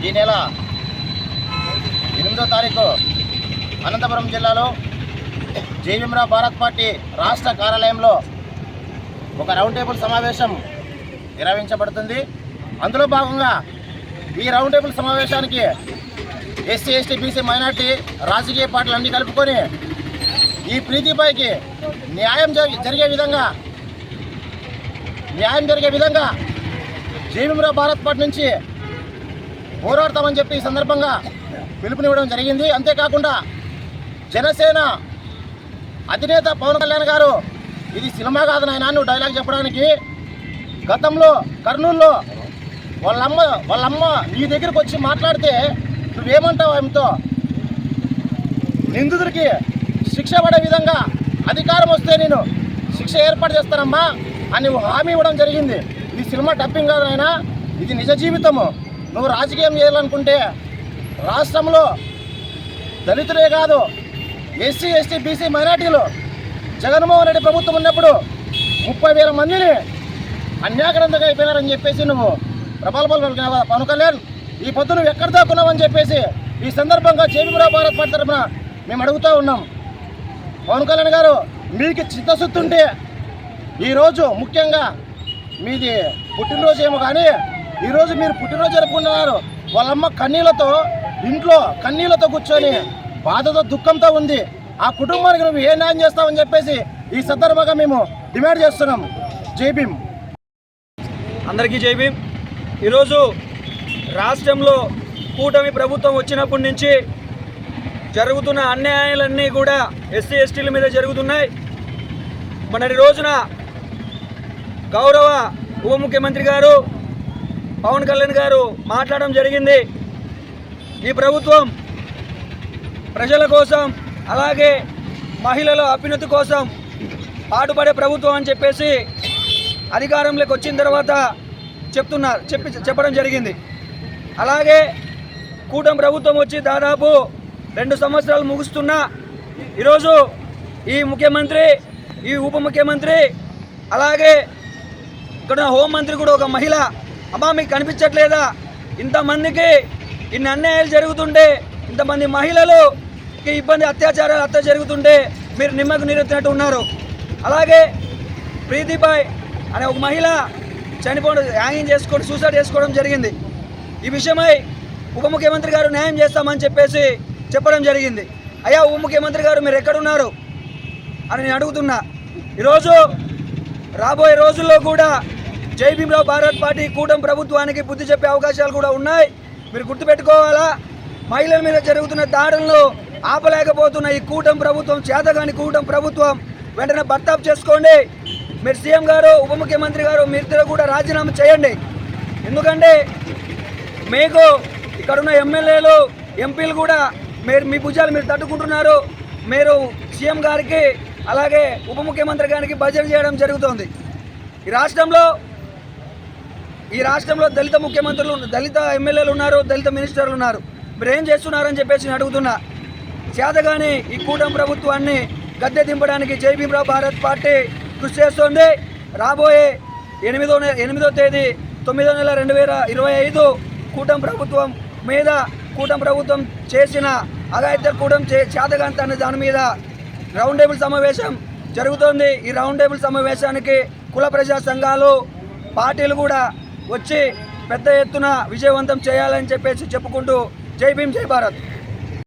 ఈ నెల 8వ తారీఖు అనంతపురం జిల్లాలో జై భీమ్రావ్ భారత్ పార్టీ రాష్ట్ర కార్యాలయంలో ఒక రౌండ్ టేబుల్ సమావేశం నిర్వహించబడుతుంది. అందులో భాగంగా ఈ రౌండ్ టేబుల్ సమావేశానికి ఎస్సీ, ఎస్టీ, బీసీ, మైనార్టీ రాజకీయ పార్టీలు అన్నీ కలుపుకొని ఈ ప్రీతిపైకి న్యాయం జరిగే విధంగా జై భీమ్రావ్ భారత్ పార్టీ నుంచి పోరాడతామని చెప్పి ఈ సందర్భంగా పిలుపునివ్వడం జరిగింది. అంతేకాకుండా జనసేన అధినేత పవన్ కళ్యాణ్ గారు ఇది సినిమా కాదు నాయనా నువ్వు డైలాగ్ చెప్పడానికి, గతంలో కర్నూలులో వాళ్ళమ్మ నీ దగ్గరికి వచ్చి మాట్లాడితే నువ్వేమంటావు? ఆమెతో నిందితుడికి శిక్ష పడే విధంగా అధికారం వస్తే నేను శిక్ష ఏర్పాటు చేస్తానమ్మా అని హామీ ఇవ్వడం జరిగింది. ఇది సినిమా డబ్బింగ్ కాదు నాయనా, ఇది నిజ జీవితము. నువ్వు రాజకీయం చేయాలనుకుంటే రాష్ట్రంలో దళితులే కాదు ఎస్సీ, ఎస్టీ, బీసీ, మైనార్టీలు జగన్మోహన్ రెడ్డి ప్రభుత్వం ఉన్నప్పుడు 30,000 మందిని అన్యాగ్రంథంగా అయిపోయినారని చెప్పేసి నువ్వు ప్రబలబలు పవన్ కళ్యాణ్ ఈ పొద్దు నువ్వు ఎక్కడ దాక్కున్నావని చెప్పేసి ఈ సందర్భంగా జై భీమ్రావ్ భారత్ పార్టీ తరఫున మేము అడుగుతూ ఉన్నాం. పవన్ కళ్యాణ్ గారు మీకు చిత్తశుద్ధి ఉంటే ఈరోజు ముఖ్యంగా మీది పుట్టినరోజు ఏమో కానీ ఈరోజు మీరు పుట్టినరోజు జరుపుకుంటున్నారు. వాళ్ళమ్మ ఇంట్లో కన్నీళ్లతో కూర్చొని బాధతో దుఃఖంతో ఉంది. ఆ కుటుంబానికి నువ్వు ఏ న్యాయం చేస్తావని చెప్పేసి ఈ సందర్భంగా మేము డిమాండ్ చేస్తున్నాం. జై భీమ్. అందరికీ జై భీమ్. ఈరోజు రాష్ట్రంలో కూటమి ప్రభుత్వం వచ్చినప్పటి నుంచి జరుగుతున్న అన్యాయాలన్నీ కూడా ఎస్సీ, ఎస్టీల మీద జరుగుతున్నాయి. మొన్నటి రోజున గౌరవ ఉప ముఖ్యమంత్రి గారు పవన్ కళ్యాణ్ గారు మాట్లాడడం జరిగింది. ఈ ప్రభుత్వం ప్రజల కోసం అలాగే మహిళల అభ్యున్నతి కోసం పాటుపడే ప్రభుత్వం అని చెప్పేసి అధికారంలోకి వచ్చిన తర్వాత చెప్పడం జరిగింది. అలాగే కూటమి ప్రభుత్వం వచ్చి దాదాపు 2 సంవత్సరాలు ముగుస్తున్నా ఈరోజు ఈ ముఖ్యమంత్రి, ఈ ఉప ముఖ్యమంత్రి అలాగే ఇక్కడ హోంమంత్రి కూడా ఒక మహిళ, అమ్మా మీకు కనిపించట్లేదా? ఇంతమందికి ఇన్ని అన్యాయాలు జరుగుతుంటే, ఇంతమంది మహిళలుకి ఇబ్బంది అత్యాచారాలు జరుగుతుంటే మీరు నిమ్మకు నీరెత్తినట్టు ఉన్నారు. అలాగే ప్రీతిబాయ్ అనే ఒక మహిళ సూసైడ్ చేసుకోవడం జరిగింది. ఈ విషయమై ఉప ముఖ్యమంత్రి గారు న్యాయం చేస్తామని చెప్పేసి చెప్పడం జరిగింది. అయ్యా ఉప ముఖ్యమంత్రి గారు మీరు ఎక్కడున్నారు అని నేను అడుగుతున్నా. ఈరోజు రాబోయే రోజుల్లో కూడా జై భీమ్రావ్ భారత్ పార్టీ కూటమి ప్రభుత్వానికి బుద్ధి చెప్పే అవకాశాలు కూడా ఉన్నాయి. మీరు గుర్తుపెట్టుకోవాలా, మహిళల మీద జరుగుతున్న దాడులను ఆపలేకపోతున్న ఈ కూటమి ప్రభుత్వం, చేతగాని కూటమి ప్రభుత్వం వెంటనే బర్తాప్ చేసుకోండి. మీరు సీఎం గారు, ఉప ముఖ్యమంత్రి గారు మీరిద్దరు కూడా రాజీనామా చేయండి. ఎందుకంటే మీకు ఇక్కడున్న ఎమ్మెల్యేలు, ఎంపీలు కూడా మీ భుజాలు మీరు తట్టుకుంటున్నారు. మీరు సీఎం గారికి అలాగే ఉప ముఖ్యమంత్రి గారికి భజన చేయడం జరుగుతోంది. ఈ రాష్ట్రంలో దళిత ముఖ్యమంత్రులు, దళిత ఎమ్మెల్యేలు ఉన్నారు, దళిత మినిస్టర్లు ఉన్నారు. మీరు ఏం చేస్తున్నారని చెప్పేసి నేను అడుగుతున్నా. చేతగాని ఈ కూటమి ప్రభుత్వాన్ని గద్దె దింపడానికి జై భీమ్రావ్ భారత్ పార్టీ కృషి చేస్తోంది. రాబోయే 8వ తేదీ 9వ నెల 2025 కూటమి ప్రభుత్వం మీద కూటమి ప్రభుత్వం చేసిన అఘాయిత్య కూటమి చేతగాని దాని మీద రౌండ్ టేబుల్ సమావేశం జరుగుతోంది. ఈ రౌండ్ టేబుల్ సమావేశానికి కుల ప్రజా సంఘాలు, పార్టీలు కూడా వచ్చి పెద్ద ఎత్తున విజయవంతం చేయాలని చెప్పేసి చెప్పుకుంటూ జై భీమ్, జై భారత్.